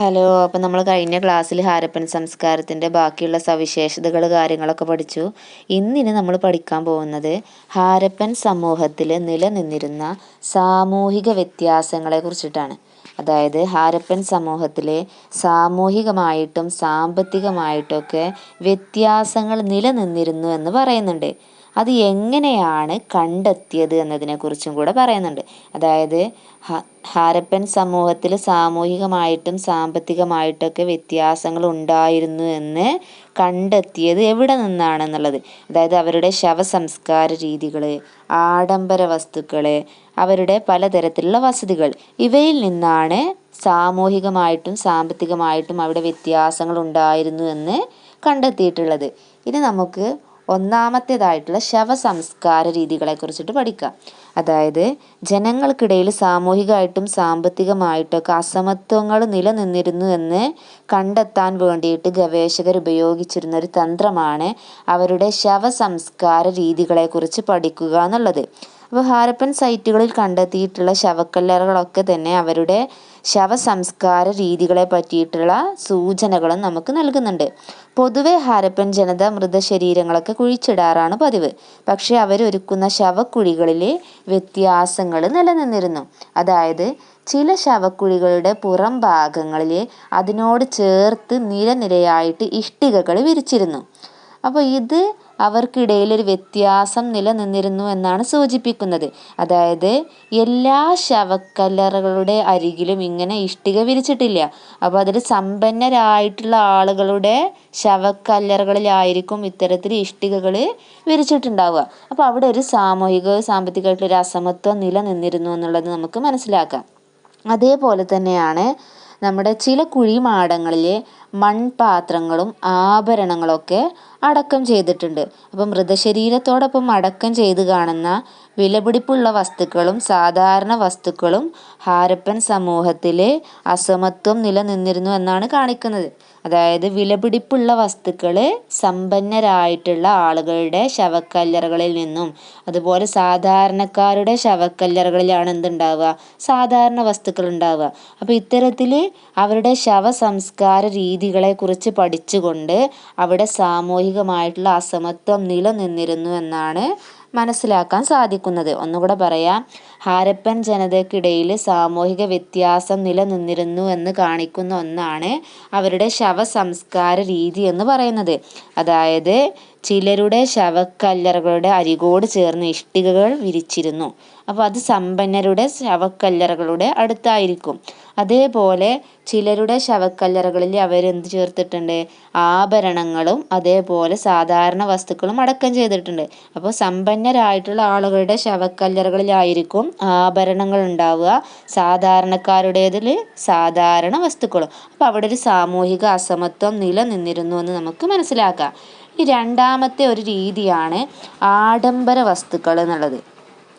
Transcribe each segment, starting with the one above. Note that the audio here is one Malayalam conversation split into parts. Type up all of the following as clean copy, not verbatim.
ഹലോ. അപ്പം നമ്മൾ കഴിഞ്ഞ ക്ലാസ്സിൽ ഹാരപ്പൻ സംസ്കാരത്തിൻ്റെ ബാക്കിയുള്ള സവിശേഷതകൾ കാര്യങ്ങളൊക്കെ പഠിച്ചു. ഇന്നിനി നമ്മൾ പഠിക്കാൻ പോകുന്നത് ഹാരപ്പൻ സമൂഹത്തിൽ നിലനിന്നിരുന്ന സാമൂഹിക വ്യത്യാസങ്ങളെ കുറിച്ചിട്ടാണ്. അതായത് ഹാരപ്പൻ സമൂഹത്തിലെ സാമൂഹികമായിട്ടും സാമ്പത്തികമായിട്ടൊക്കെ വ്യത്യാസങ്ങൾ നിലനിന്നിരുന്നു എന്ന് പറയുന്നുണ്ട്. അത് എങ്ങനെയാണ് കണ്ടെത്തിയത് എന്നതിനെക്കുറിച്ചും കൂടെ പറയുന്നുണ്ട്. അതായത് ഹാരപ്പൻ സമൂഹത്തിൽ സാമൂഹികമായിട്ടും സാമ്പത്തികമായിട്ടൊക്കെ വ്യത്യാസങ്ങൾ ഉണ്ടായിരുന്നു എന്ന് കണ്ടെത്തിയത് എവിടെ നിന്നാണെന്നുള്ളത്. അതായത് അവരുടെ ശവസംസ്കാര രീതികൾ, ആഡംബര വസ്തുക്കൾ, അവരുടെ പലതരത്തിലുള്ള വസതികൾ, ഇവയിൽ നിന്നാണ് സാമൂഹികമായിട്ടും സാമ്പത്തികമായിട്ടും അവിടെ വ്യത്യാസങ്ങൾ ഉണ്ടായിരുന്നു എന്ന് കണ്ടെത്തിയിട്ടുള്ളത്. ഇനി നമുക്ക് ഒന്നാമത്തേതായിട്ടുള്ള ശവസംസ്കാര രീതികളെ കുറിച്ചിട്ട് പഠിക്കാം. അതായത് ജനങ്ങൾക്കിടയിൽ സാമൂഹികമായിട്ടും സാമ്പത്തികമായിട്ടൊക്കെ അസമത്വങ്ങൾ നിലനിന്നിരുന്നു എന്ന് കണ്ടെത്താൻ വേണ്ടിയിട്ട് ഗവേഷകർ ഉപയോഗിച്ചിരുന്ന ഒരു തന്ത്രമാണ് അവരുടെ ശവസംസ്കാര രീതികളെക്കുറിച്ച് പഠിക്കുക എന്നുള്ളത്. അപ്പോൾ ഹാരപ്പൻ സൈറ്റുകളിൽ കണ്ടെത്തിയിട്ടുള്ള ശവക്കല്ലറകളൊക്കെ തന്നെ അവരുടെ ശവസംസ്കാര രീതികളെ പറ്റിയിട്ടുള്ള സൂചനകളും നമുക്ക് നൽകുന്നുണ്ട്. പൊതുവെ ഹാരപ്പൻ ജനത മൃതശരീരങ്ങളൊക്കെ കുഴിച്ചിടാറാണ് പതിവ്. പക്ഷെ അവരൊരുക്കുന്ന ശവക്കുഴികളിൽ വ്യത്യാസങ്ങൾ നിലനിന്നിരുന്നു. അതായത് ചില ശവക്കുഴികളുടെ പുറം ഭാഗങ്ങളിൽ അതിനോട് ചേർത്ത് നിരനിരയായിട്ട് ഇഷ്ടികകൾ വിരിച്ചിരുന്നു. അപ്പോൾ ഇത് അവർക്കിടയിൽ ഒരു വ്യത്യാസം നിലനിന്നിരുന്നു എന്നാണ് സൂചിപ്പിക്കുന്നത്. അതായത് എല്ലാ ശവക്കല്ലറകളുടെ അരികിലും ഇങ്ങനെ ഇഷ്ടിക വിരിച്ചിട്ടില്ല. അപ്പോൾ അതിൽ സമ്പന്നരായിട്ടുള്ള ആളുകളുടെ ശവക്കല്ലറകളിലായിരിക്കും ഇത്തരത്തിൽ ഇഷ്ടികകൾ വിരിച്ചിട്ടുണ്ടാവുക. അപ്പോൾ അവിടെ ഒരു സാമ്പത്തികമായിട്ടുള്ളൊരു അസമത്വം നിലനിന്നിരുന്നു എന്നുള്ളത് നമുക്ക് മനസ്സിലാക്കാം. അതേപോലെ തന്നെയാണ് നമ്മുടെ ചില കുഴിമാടങ്ങളിൽ മൺപാത്രങ്ങളും ആഭരണങ്ങളൊക്കെ അടക്കം ചെയ്തിട്ടുണ്ട്. അപ്പം മൃതശരീരത്തോടൊപ്പം അടക്കം ചെയ്ത് കാണുന്ന വിലപിടിപ്പുള്ള വസ്തുക്കളും സാധാരണ വസ്തുക്കളും ഹാരപ്പൻ സമൂഹത്തിൽ അസമത്വം നിലനിന്നിരുന്നു എന്നാണ് കാണിക്കുന്നത്. അതായത് വിലപിടിപ്പുള്ള വസ്തുക്കൾ സമ്പന്നരായിട്ടുള്ള ആളുകളുടെ ശവക്കല്ലറകളിൽ നിന്നും അതുപോലെ സാധാരണക്കാരുടെ ശവക്കല്ലറകളിലാണ് എന്തുണ്ടാവുക, സാധാരണ വസ്തുക്കൾ ഉണ്ടാവുക. അപ്പോൾ ഇത്തരത്തിൽ അവരുടെ ശവസംസ്കാര രീതികളെ കുറിച്ച് പഠിച്ചുകൊണ്ട് അവിടെ സാമൂഹികമായിട്ടുള്ള അസമത്വം നിലനിന്നിരുന്നു എന്നാണ് മനസ്സിലാക്കാൻ സാധിക്കുന്നത്. ഒന്നുകൂടെ പറയാം. ഹാരപ്പൻ ജനതയ്ക്കിടയിൽ സാമൂഹിക വ്യത്യാസം നിലനിന്നിരുന്നു എന്ന് കാണിക്കുന്ന ഒന്നാണ് അവരുടെ ശവസംസ്കാര രീതി എന്ന് പറയുന്നത്. അതായത് ചിലരുടെ ശവക്കല്ലറകളുടെ അരികോട് ചേർന്ന് ഇഷ്ടികകൾ വിരിച്ചിരുന്നു. അപ്പോൾ അത് സമ്പന്നരുടെ ശവക്കല്ലറകളുടെ അടുത്തായിരിക്കും. അതേപോലെ ചിലരുടെ ശവക്കല്ലറകളിൽ അവരെന്ത് ചേർത്തിട്ടുണ്ട്, ആഭരണങ്ങളും അതേപോലെ സാധാരണ വസ്തുക്കളും അടക്കം ചെയ്തിട്ടുണ്ട്. അപ്പോൾ സമ്പന്നരായിട്ടുള്ള ആളുകളുടെ ശവക്കല്ലറകളിലായിരിക്കും ആഭരണങ്ങൾ ഉണ്ടാവുക, സാധാരണക്കാരുടേതിൽ സാധാരണ വസ്തുക്കളും. അപ്പോൾ അവിടെ ഒരു സാമൂഹിക അസമത്വം നിലനിന്നിരുന്നു എന്ന് നമുക്ക് മനസ്സിലാക്കാം. ഈ രണ്ടാമത്തെ ഒരു രീതിയാണ് ആഡംബര വസ്തുക്കൾ എന്നുള്ളത്.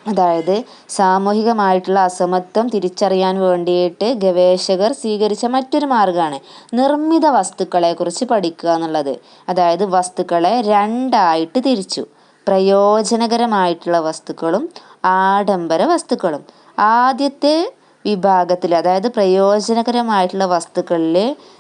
അതായത് സാമൂഹികമായിട്ടുള്ള അസമത്വം തിരിച്ചറിയാൻ വേണ്ടിയിട്ട് ഗവേഷകർ സ്വീകരിച്ച മറ്റൊരു മാർഗ്ഗമാണ് നിർമ്മിത വസ്തുക്കളെ കുറിച്ച് പഠിക്കുക എന്നുള്ളത്. അതായത് വസ്തുക്കളെ രണ്ടായിട്ട് തിരിച്ചു: പ്രയോജനകരമായിട്ടുള്ള വസ്തുക്കളും ആഡംബര വസ്തുക്കളും. ആദ്യത്തെ വിഭാഗത്തിൽ, അതായത് പ്രയോജനകരമായിട്ടുള്ള വസ്തുക്കളിൽ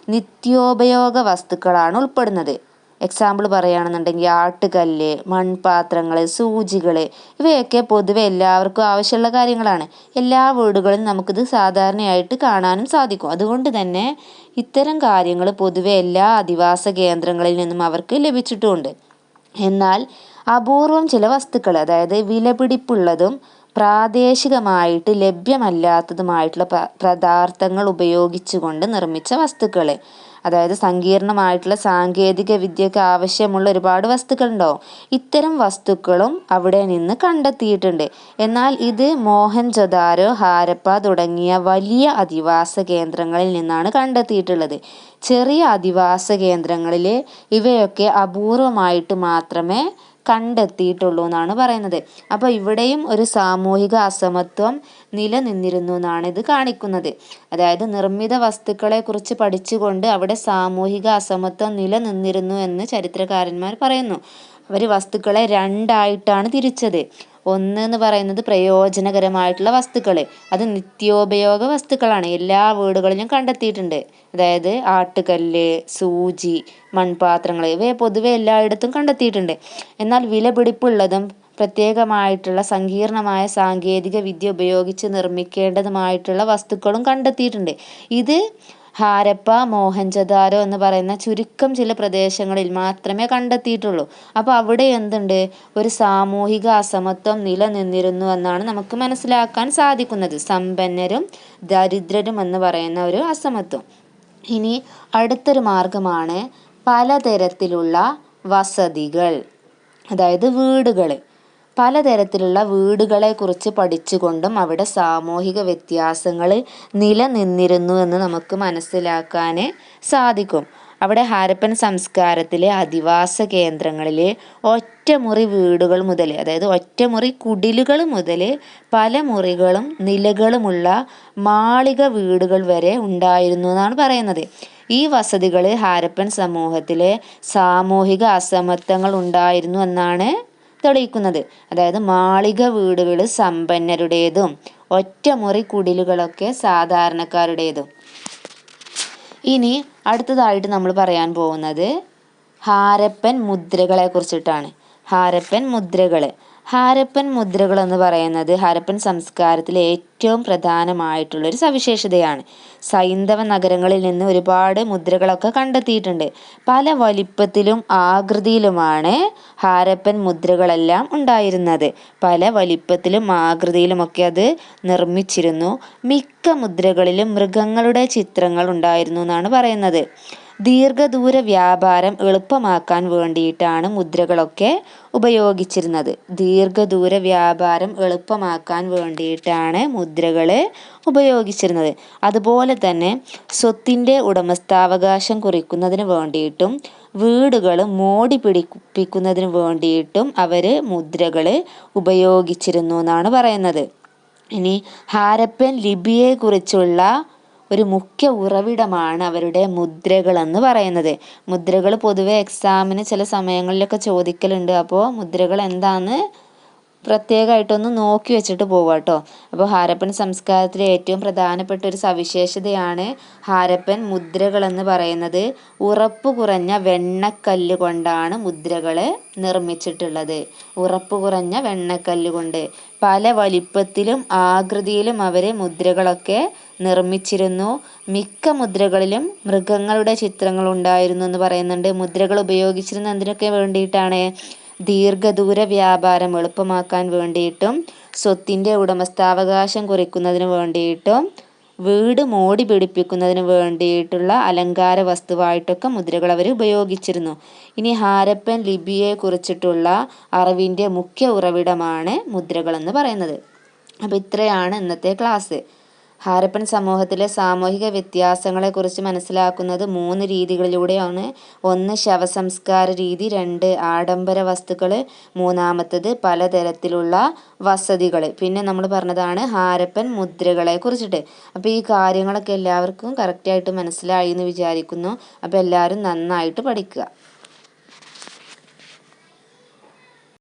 നിത്യോപയോഗ വസ്തുക്കളാണ് ഉൾപ്പെടുന്നത്. എക്സാമ്പിൾ പറയുകയാണെന്നുണ്ടെങ്കിൽ ആട്ടുകല്ല്, മൺപാത്രങ്ങൾ, സൂചികൾ, ഇവയൊക്കെ പൊതുവെ എല്ലാവർക്കും ആവശ്യമുള്ള കാര്യങ്ങളാണ്. എല്ലാ വീടുകളിലും നമുക്കിത് സാധാരണയായിട്ട് കാണാനും സാധിക്കും. അതുകൊണ്ട് തന്നെ ഇത്തരം കാര്യങ്ങൾ പൊതുവെ എല്ലാ അധിവാസ കേന്ദ്രങ്ങളിൽ നിന്നും അവർക്ക് ലഭിച്ചിട്ടുമുണ്ട്. എന്നാൽ അപൂർവം ചില വസ്തുക്കൾ, അതായത് വിലപിടിപ്പുള്ളതും പ്രാദേശികമായിട്ട് ലഭ്യമല്ലാത്തതുമായിട്ടുള്ള പദാർത്ഥങ്ങൾ ഉപയോഗിച്ചുകൊണ്ട് നിർമ്മിച്ച വസ്തുക്കൾ, അതായത് സങ്കീർണമായിട്ടുള്ള സാങ്കേതിക വിദ്യക്ക് ആവശ്യമുള്ള ഒരുപാട് വസ്തുക്കളുണ്ടാവും. ഇത്തരം വസ്തുക്കളും അവിടെ നിന്ന് കണ്ടെത്തിയിട്ടുണ്ട്. എന്നാൽ ഇത് മോഹൻജൊദാരോ, ഹാരപ്പ തുടങ്ങിയ വലിയ അധിവാസ കേന്ദ്രങ്ങളിൽ നിന്നാണ് കണ്ടെത്തിയിട്ടുള്ളത്. ചെറിയ അധിവാസ കേന്ദ്രങ്ങളിൽ ഇവയൊക്കെ അപൂർവമായിട്ട് മാത്രമേ കണ്ടെത്തിയിട്ടുള്ളൂ എന്നാണ് പറയുന്നത്. അപ്പോൾ ഇവിടെയും ഒരു സാമൂഹിക അസമത്വം നിലനിന്നിരുന്നു എന്നാണ് ഇത് കാണിക്കുന്നത്. അതായത് നിർമ്മിത വസ്തുക്കളെ കുറിച്ച് പഠിച്ചുകൊണ്ട് അവിടെ സാമൂഹിക അസമത്വം നിലനിന്നിരുന്നു എന്ന് ചരിത്രകാരന്മാർ പറയുന്നു. അവർ വസ്തുക്കളെ രണ്ടായിട്ടാണ് തിരിച്ചത്: ഒന്ന് എന്ന് പറയുന്നത് പ്രയോജനകരമായിട്ടുള്ള വസ്തുക്കൾ, അത് നിത്യോപയോഗ വസ്തുക്കളാണ്, എല്ലാ വീടുകളിലും കണ്ടെത്തിയിട്ടുണ്ട്. അതായത് ആട്ടുകല്ല്, സൂചി, മൺപാത്രങ്ങൾ ഇവയെ പൊതുവെ എല്ലായിടത്തും കണ്ടെത്തിയിട്ടുണ്ട്. എന്നാൽ വിലപിടിപ്പുള്ളതും പ്രത്യേകമായിട്ടുള്ള സങ്കീർണമായ സാങ്കേതിക വിദ്യ ഉപയോഗിച്ച് നിർമ്മിക്കേണ്ടതുമായിട്ടുള്ള വസ്തുക്കളും കണ്ടെത്തിയിട്ടുണ്ട്. ഇത് ഹാരപ്പ, മോഹൻജദാരോ എന്ന് പറയുന്ന ചുരുക്കം ചില പ്രദേശങ്ങളിൽ മാത്രമേ കണ്ടെത്തിയിട്ടുള്ളൂ. അപ്പോൾ അവിടെ എന്തുണ്ട്, ഒരു സാമൂഹിക അസമത്വം നിലനിന്നിരുന്നു എന്നാണ് നമുക്ക് മനസ്സിലാക്കാൻ സാധിക്കുന്നത്. സമ്പന്നരും ദരിദ്രരും എന്ന് പറയുന്ന ഒരു അസമത്വം. ഇനി അടുത്തൊരു മാർഗമാണ് പലതരത്തിലുള്ള വസതികൾ, അതായത് വീടുകൾ. പലതരത്തിലുള്ള വീടുകളെക്കുറിച്ച് പഠിച്ചുകൊണ്ടും അവിടെ സാമൂഹിക വ്യത്യാസങ്ങൾ നിലനിന്നിരുന്നു എന്ന് നമുക്ക് മനസ്സിലാക്കാൻ സാധിക്കും. അവിടെ ഹാരപ്പൻ സംസ്കാരത്തിലെ അധിവാസ കേന്ദ്രങ്ങളിൽ ഒറ്റമുറി വീടുകൾ മുതൽ, അതായത് ഒറ്റമുറി കുടിലുകൾ മുതൽ പല മുറികളും നിലകളുമുള്ള മാളിക വീടുകൾ വരെ ഉണ്ടായിരുന്നു എന്നാണ് പറയുന്നത്. ഈ വസതികൾ ഹാരപ്പൻ സമൂഹത്തിലെ സാമൂഹിക അസമത്വങ്ങൾ ഉണ്ടായിരുന്നു എന്നാണ് തെളിയിക്കുന്നത്. അതായത് മാളിക വീടുകൾ സമ്പന്നരുടേതും ഒറ്റമുറി കുടിലുകളൊക്കെ സാധാരണക്കാരുടേതും. ഇനി അടുത്തതായിട്ട് നമ്മൾ പറയാൻ പോകുന്നത് ഹാരപ്പൻ മുദ്രകളെ കുറിച്ചിട്ടാണ്. ഹാരപ്പൻ മുദ്രകൾ എന്ന് പറയുന്നത് ഹാരപ്പൻ സംസ്കാരത്തിലെ ഏറ്റവും പ്രധാനമായിട്ടുള്ളൊരു സവിശേഷതയാണ്. സൈന്ധവ നഗരങ്ങളിൽ നിന്ന് ഒരുപാട് മുദ്രകളൊക്കെ കണ്ടെത്തിയിട്ടുണ്ട്. പല വലിപ്പത്തിലും ആകൃതിയിലുമാണ് ഹാരപ്പൻ മുദ്രകളെല്ലാം ഉണ്ടായിരുന്നത്. പല വലിപ്പത്തിലും ആകൃതിയിലുമൊക്കെ അത് നിർമ്മിച്ചിരുന്നു. മിക്ക മുദ്രകളിലും മൃഗങ്ങളുടെ ചിത്രങ്ങൾ ഉണ്ടായിരുന്നു എന്നാണ് പറയുന്നത്. ദീർഘദൂര വ്യാപാരം എളുപ്പമാക്കാൻ വേണ്ടിയിട്ടാണ് മുദ്രകളൊക്കെ ഉപയോഗിച്ചിരുന്നത്. അതുപോലെ തന്നെ സ്വത്തിൻ്റെ ഉടമസ്ഥാവകാശം കുറിക്കുന്നതിന് വേണ്ടിയിട്ടും വീടുകൾ മോടി പിടിപ്പിക്കുന്നതിന് വേണ്ടിയിട്ടും അവർ മുദ്രകൾ ഉപയോഗിച്ചിരുന്നു എന്നാണ് പറയുന്നത്. ഇനി ഹാരപ്പൻ ലിപിയെക്കുറിച്ചുള്ള ഒരു മുഖ്യ ഉറവിടമാണ് അവരുടെ മുദ്രകൾ എന്ന് പറയുന്നത്. മുദ്രകൾ പൊതുവെ എക്സാമിന് ചില സമയങ്ങളിലൊക്കെ ചോദിക്കലുണ്ട്. അപ്പോൾ മുദ്രകൾ എന്താന്ന് പ്രത്യേകമായിട്ടൊന്ന് നോക്കി വെച്ചിട്ട് പോവുക കേട്ടോ. അപ്പോൾ ഹാരപ്പൻ സംസ്കാരത്തിലെ ഏറ്റവും പ്രധാനപ്പെട്ട ഒരു സവിശേഷതയാണ് ഹാരപ്പൻ മുദ്രകൾ എന്ന് പറയുന്നത്. ഉറപ്പ് കുറഞ്ഞ വെണ്ണക്കല്ല് കൊണ്ടാണ് മുദ്രകൾ നിർമ്മിച്ചിട്ടുള്ളത്. ഉറപ്പ് കുറഞ്ഞ വെണ്ണക്കല്ല് കൊണ്ട് പല വലിപ്പത്തിലും ആകൃതിയിലും അവർ മുദ്രകളൊക്കെ നിർമ്മിച്ചിരുന്നു. മിക്ക മുദ്രകളിലും മൃഗങ്ങളുടെ ചിത്രങ്ങൾ ഉണ്ടായിരുന്നു എന്ന് പറയുന്നുണ്ട്. മുദ്രകൾ ഉപയോഗിച്ചിരുന്ന എന്തിനൊക്കെ വേണ്ടിയിട്ടാണ്? ദീർഘദൂര വ്യാപാരം എളുപ്പമാക്കാൻ വേണ്ടിയിട്ടും സ്വത്തിൻ്റെ ഉടമസ്ഥാവകാശം കുറിക്കുന്നതിന് വേണ്ടിയിട്ടും വീട് മോടി പിടിപ്പിക്കുന്നതിന് വേണ്ടിയിട്ടുള്ള അലങ്കാര വസ്തുവായിട്ടൊക്കെ മുദ്രകൾ അവർ ഉപയോഗിച്ചിരുന്നു. ഇനി ഹാരപ്പൻ ലിപിയെ കുറിച്ചിട്ടുള്ള അറിവിൻ്റെ മുഖ്യ ഉറവിടമാണ് മുദ്രകൾ എന്ന് പറയുന്നത്. അപ്പോൾ ഇത്രയാണ് ഇന്നത്തെ ക്ലാസ്. ഹാരപ്പൻ സമൂഹത്തിലെ സാമൂഹിക വ്യത്യാസങ്ങളെക്കുറിച്ച് മനസ്സിലാക്കുന്നത് 3 രീതികളിലൂടെയാണ്. 1 ശവസംസ്കാര രീതി, 2 ആഡംബര വസ്തുക്കൾ, 3-മത്തത് പലതരത്തിലുള്ള വസതികൾ. പിന്നെ നമ്മൾ പറഞ്ഞതാണ് ഹാരപ്പൻ മുദ്രകളെ കുറിച്ചിട്ട്. അപ്പോൾ ഈ കാര്യങ്ങളൊക്കെ എല്ലാവർക്കും കറക്റ്റായിട്ട് മനസ്സിലായി എന്ന് വിചാരിക്കുന്നു. അപ്പോൾ എല്ലാവരും നന്നായിട്ട് പഠിക്കുക.